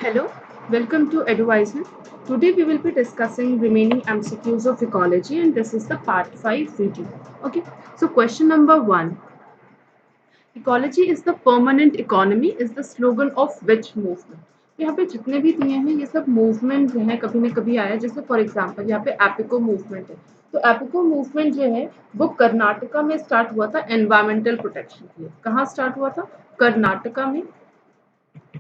Hello, welcome to Eduvisor. Today we will be discussing remaining MCQs of ecology and this is the part 5 video. Okay, so question number 1. Ecology is the permanent economy is the slogan of which movement? यहाँ पे जितने भी दिए हैं ये सब movement जो है कभी न कभी आया, जैसे फॉर एग्जांपल यहाँ पे एपिको मूवमेंट है। तो एपिको मूवमेंट जो है वो कर्नाटका में स्टार्ट हुआ था एनवायरमेंटल प्रोटेक्शन के लिए। कहाँ स्टार्ट हुआ था? कर्नाटका में।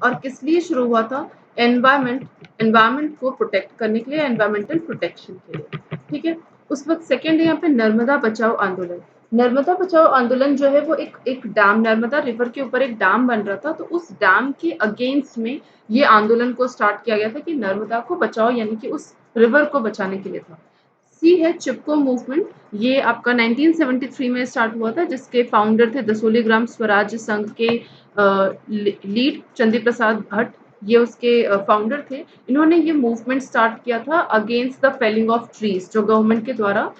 और किस लिए शुरू हुआ था? एनवायरमेंट को प्रोटेक्ट करने के लिए, एनवायरमेंटल प्रोटेक्शन के लिए। ठीक है। उस वक्त सेकेंड है यहाँ पे नर्मदा बचाओ आंदोलन। नर्मदा बचाओ आंदोलन जो है वो एक डैम, नर्मदा रिवर के ऊपर एक डैम बन रहा था, तो उस डैम के अगेंस्ट में ये आंदोलन को स्टार्ट किया गया था कि नर्मदा को बचाओ, यानी कि उस रिवर को बचाने के लिए था। सी है चिपको मूवमेंट। ये आपका 1973 में स्टार्ट हुआ था, जिसके फाउंडर थे दसोली ग्राम स्वराज संघ के लीड चंदी प्रसाद भट्ट, ये उसके फाउंडर थे। इन्होंने ये मूवमेंट स्टार्ट किया था against the felling of trees, जो गवर्नमेंट के द्वारा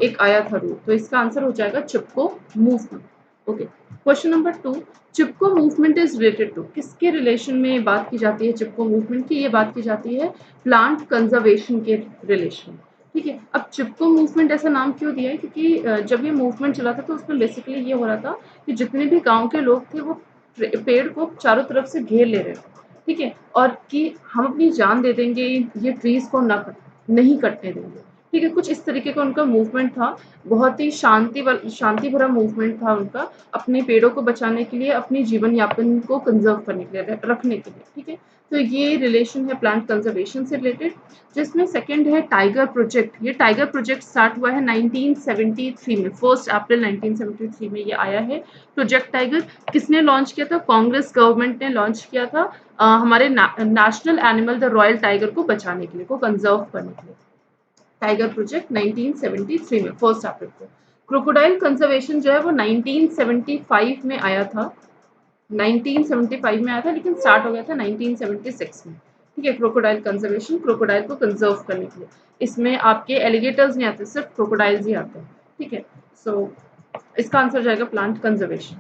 एक आया था रूल। तो इसका आंसर हो जाएगा Chipko movement. Okay, question number 2, Chipko movement is related to, किसके रिलेशन में बात की जाती है चिपको मूवमेंट की? ये बात की जाती है प्लांट कंजर्वेशन के रिलेशन। ठीक है। अब चिपको मूवमेंट ऐसा नाम क्यों दिया है? क्योंकि जब ये मूवमेंट चला था तो उसमें बेसिकली ये हो रहा था कि जितने भी गांव के लोग थे वो पेड़ को चारों तरफ से घेर ले रहे थे। ठीक है। और कि हम अपनी जान दे देंगे, ये ट्रीज को नहीं कटने देंगे। ठीक है। कुछ इस तरीके का उनका मूवमेंट था। बहुत ही शांति भरा मूवमेंट था उनका, अपने पेड़ों को बचाने के लिए, अपनी जीवन यापन को कंजर्व करने के लिए, रखने के लिए। ठीक है। तो ये रिलेशन है प्लांट कंजर्वेशन से रिलेटेड। जिसमें सेकंड है टाइगर प्रोजेक्ट। ये टाइगर प्रोजेक्ट स्टार्ट हुआ है 1973 में, 1 अप्रैल 1973 में ये आया है प्रोजेक्ट टाइगर। किसने लॉन्च किया था? कांग्रेस गवर्नमेंट ने लॉन्च किया था हमारे national animal the royal tiger को बचाने के लिए, को कंजर्व करने के लिए। टाइगर प्रोजेक्ट 1973 में 1 अप्रैल को। क्रोकोडाइल कंजर्वेशन जो है वो 1975 में आया था, 1975 में आया था, लेकिन स्टार्ट हो गया था 1976 में। ठीक है। क्रोकोडाइल कंजर्वेशन, क्रोकोडाइल को कंजर्व करने के लिए। इसमें आपके एलिगेटर्स नहीं आते, सिर्फ क्रोकोडाइल्स ही आते हैं। ठीक है। सो इसका आंसर जाएगा plant conservation.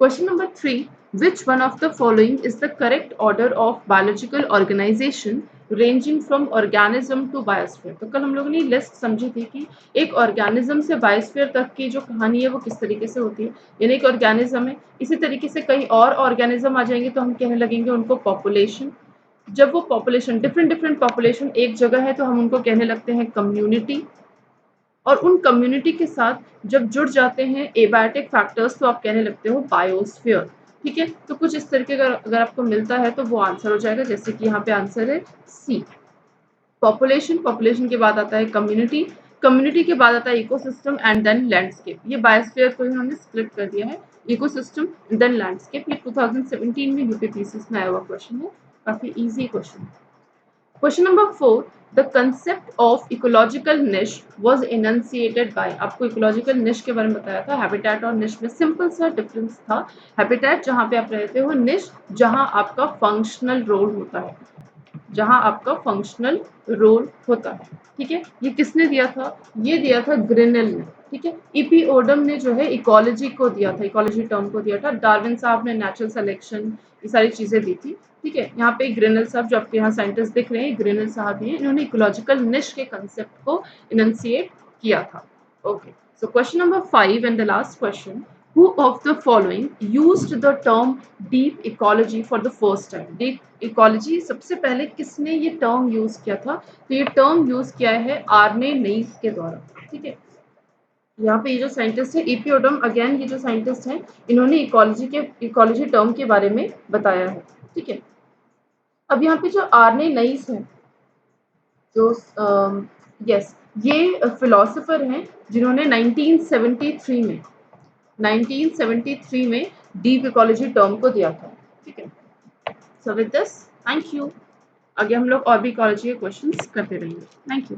Question number 3. Which one of the following is the correct order of biological organization ranging from organism to biosphere? तो कल हम लोगों ने लिस्ट समझी थी कि एक ऑर्गेनिज्म से बायोस्फीयर तक की जो कहानी है वो किस तरीके से होती है। यानी एक ऑर्गेनिज्म है, इसी तरीके से कई और ऑर्गेनिज्म आ जाएंगे तो हम कहने लगेंगे उनको पॉपुलेशन। जब वो पॉपुलेशन डिफरेंट पॉपुलेशन एक जगह है तो हम उनको कहने लगते हैं कम्युनिटी। और उन कम्युनिटी के साथ जब जुड़ जाते हैं एबायोटिक फैक्टर्स तो आप कहने लगते हो बायोस्फीयर। ठीक है। तो कुछ इस तरीके का अगर आपको मिलता है तो वो आंसर हो जाएगा, जैसे कि यहाँ पे आंसर है सी पॉपुलेशन के बाद आता है कम्युनिटी के बाद आता है इकोसिस्टम एंड देन लैंडस्केप। ये बायोस्फीयर को इन्होंने स्प्लिट कर दिया है, इकोसिस्टम देन लैंडस्केप। ये 2017 में यूपीपीसीएस में आया हुआ क्वेश्चन है, काफी इजी क्वेश्चन है। Question number 4. The concept of ecological niche was enunciated by, आपको ecological niche के बारे में बताया था। हैबिटेट और niche में सिंपल सा डिफरेंस था। हैबिटेट जहाँ पे आप रहते हो, niche जहाँ आपका फंक्शनल रोल होता है, जहाँ आपका फंक्शनल रोल होता है। ठीक है। ये किसने दिया था? ये दिया था ग्रिनेल ने। ठीक है। ईपी ओडम ने जो है इकोलॉजी को दिया था, इकोलॉजी टर्म को दिया था। डार्विन साहब ने नेचुरल सिलेक्शन, ये सारी चीजें दी थी। ठीक है। यहाँ पे ग्रिनेल साहब जो आपके यहाँ साइंटिस्ट दिख रहे हैं, ग्रिनेल साहब ही हैं, इन्होंने इकोलॉजिकल निश के कंसेप्ट को इनंसिएट किया था। Okay, so question number 5 and the last question, who of the following used the term deep ecology for the first time? deep ecology सबसे पहले किसने ये टर्म यूज किया था? तो ये टर्म यूज किया है आर्ने नेइस के द्वारा। ठीक है। यहाँ पे ये जो साइंटिस्ट है ईपी ओडम, अगेन ये जो साइंटिस्ट हैं इन्होंने इकोलॉजी टर्म के बारे में बताया है। ठीक है। अब यहाँ पे जो आर्ने नईस है, जो यस ये फिलोसोफर हैं जिन्होंने 1973 में डीप इकोलॉजी टर्म को दिया था। ठीक है। So with this thank you. आगे हम लोग और भी इकोलॉजी के क्वेश्चंस करते रहेंगे। Thank you.